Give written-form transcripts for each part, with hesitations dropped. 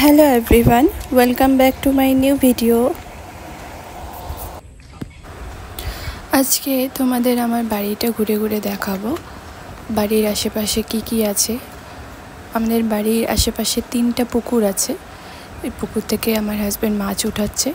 Hello everyone, welcome back to my new video. আজকে তোমাদের আমার বাড়িটা ঘুরে ঘুরে দেখাবো। বাড়ির আশেপাশে কি আছে। আমাদের বাড়ির আশেপাশে 3টা পুকুর আছে। এই পুকুর থেকে আমার হাজবেন্ড মাছ উঠাচ্ছে।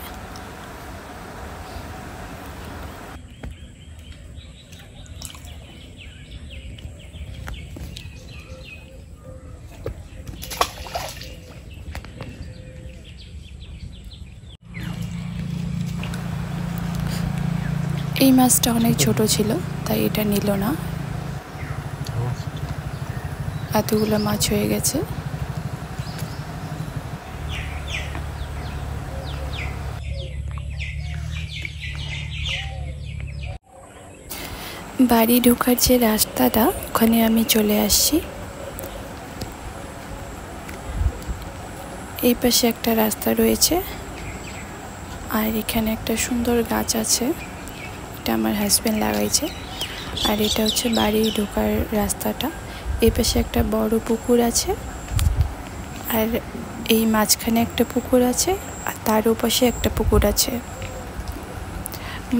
এই মাছটা অনেক ছোট ছিল, তাই এটা নিল না। এতগুলো মাছ হয়ে গেছে। বাড়ি ঢোকার যে রাস্তাটা, ওখানে আমি চলে আসছি। এই পাশে একটা রাস্তা রয়েছে, আর এখানে একটা সুন্দর গাছ আছে, এটা আমার হাজবেন্ড লাগাইছে। আর এটা হচ্ছে বাড়ি ঢোকার রাস্তাটা। এই পাশে একটা বড় পুকুর আছে, আর এই মাঝখানে একটা পুকুর আছে, আর তার ওপাশে একটা পুকুর আছে।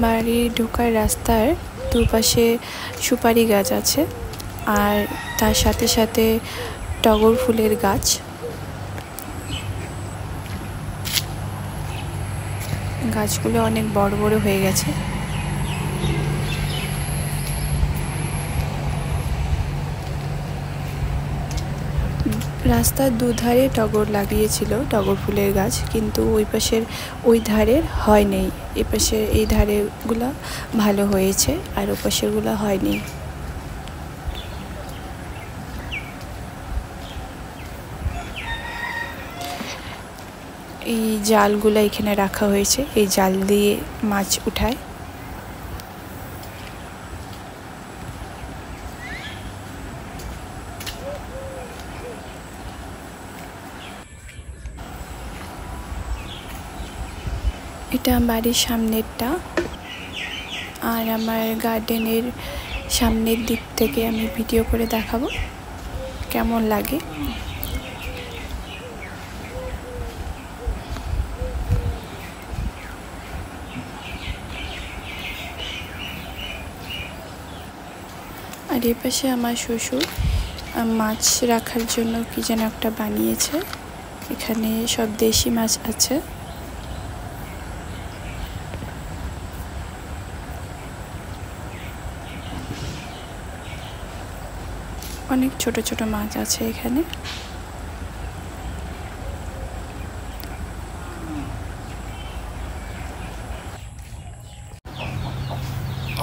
বাড়ি ঢোকার রাস্তার দুপাশে সুপারি গাছ আছে, আর তার সাথে সাথে টগর ফুলের গাছ। গাছগুলো অনেক বড় বড় হয়ে গেছে। রাস্তার দুধারে টগর লাগিয়েছিল, টগর ফুলের গাছ, কিন্তু ওই পাশের ওই ধারের হয়নি। এই পাশে এই ধারেগুলো ভালো হয়েছে, আর ওই পাশেরগুলো হয়নি। এই জালগুলো এখানে রাখা হয়েছে, এই জাল দিয়ে মাছ উঠায়। এটা বাড়ির সামনেরটা, আর আমার গার্ডেনের সামনের দিক থেকে আমি ভিডিও করে দেখাবো কেমন লাগে। আর এই পাশে আমার শ্বশুর মাছ রাখার জন্য কি যেন একটা বানিয়েছে। এখানে সব দেশি মাছ আছে। অনেক ছোট ছোট মাছ আছে এখানে।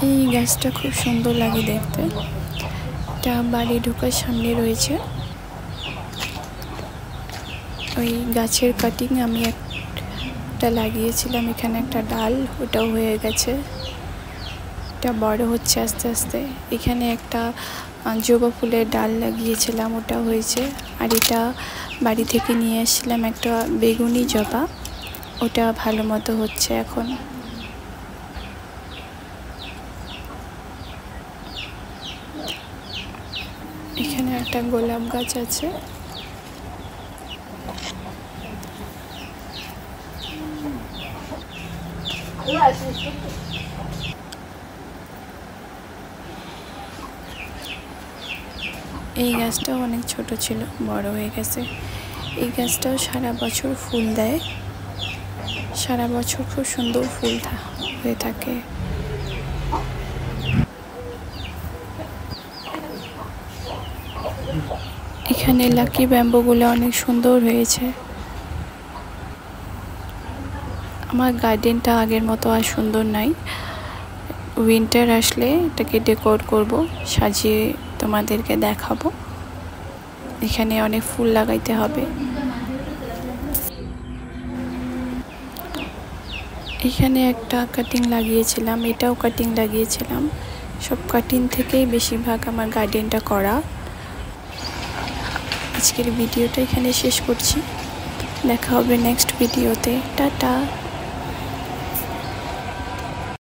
এই গাছটা খুব সুন্দর লাগে দেখতে। এটা বাড়ি ঢোকার সামনে রয়েছে। ওই গাছের কাটিং আমি একটা লাগিয়েছিলাম, এখানে একটা ডাল, ওটাও হয়ে গেছে। এটা বড় হচ্ছে আস্তে আস্তে। এখানে একটা জবা ফুলের ডাল লাগিয়েছিলাম, ওটা হয়েছে। আর এটা বাড়ি থেকে নিয়ে এসেছিলাম একটা বেগুনি জবা, ওটা ভালো মতো হচ্ছে এখন। এখানে একটা গোলাপ গাছ আছে। এই গাছটাও অনেক ছোট ছিল, বড় হয়ে গেছে। এই গাছটাও সারা বছর ফুল দেয়, সারা বছর খুব সুন্দর ফুল হয়ে থাকে। এখানে লাকি ব্যাম্বুগুলো অনেক সুন্দর হয়েছে। আমার গার্ডেনটা আগের মতো আর সুন্দর নাই। উইন্টার আসলে এটাকে ডেকোর করব, সাজিয়ে তোমাদেরকে দেখাবো। এখানে অনেক ফুল লাগাইতে হবে। এখানে একটা কাটিং লাগিয়েছিলাম, এটাও কাটিং লাগিয়েছিলাম। সব কাটিং থেকেই বেশিরভাগ আমার গার্ডেনটা করা। আজকের ভিডিওটা এখানে শেষ করছি। দেখা হবে নেক্সট ভিডিওতে। টাটা।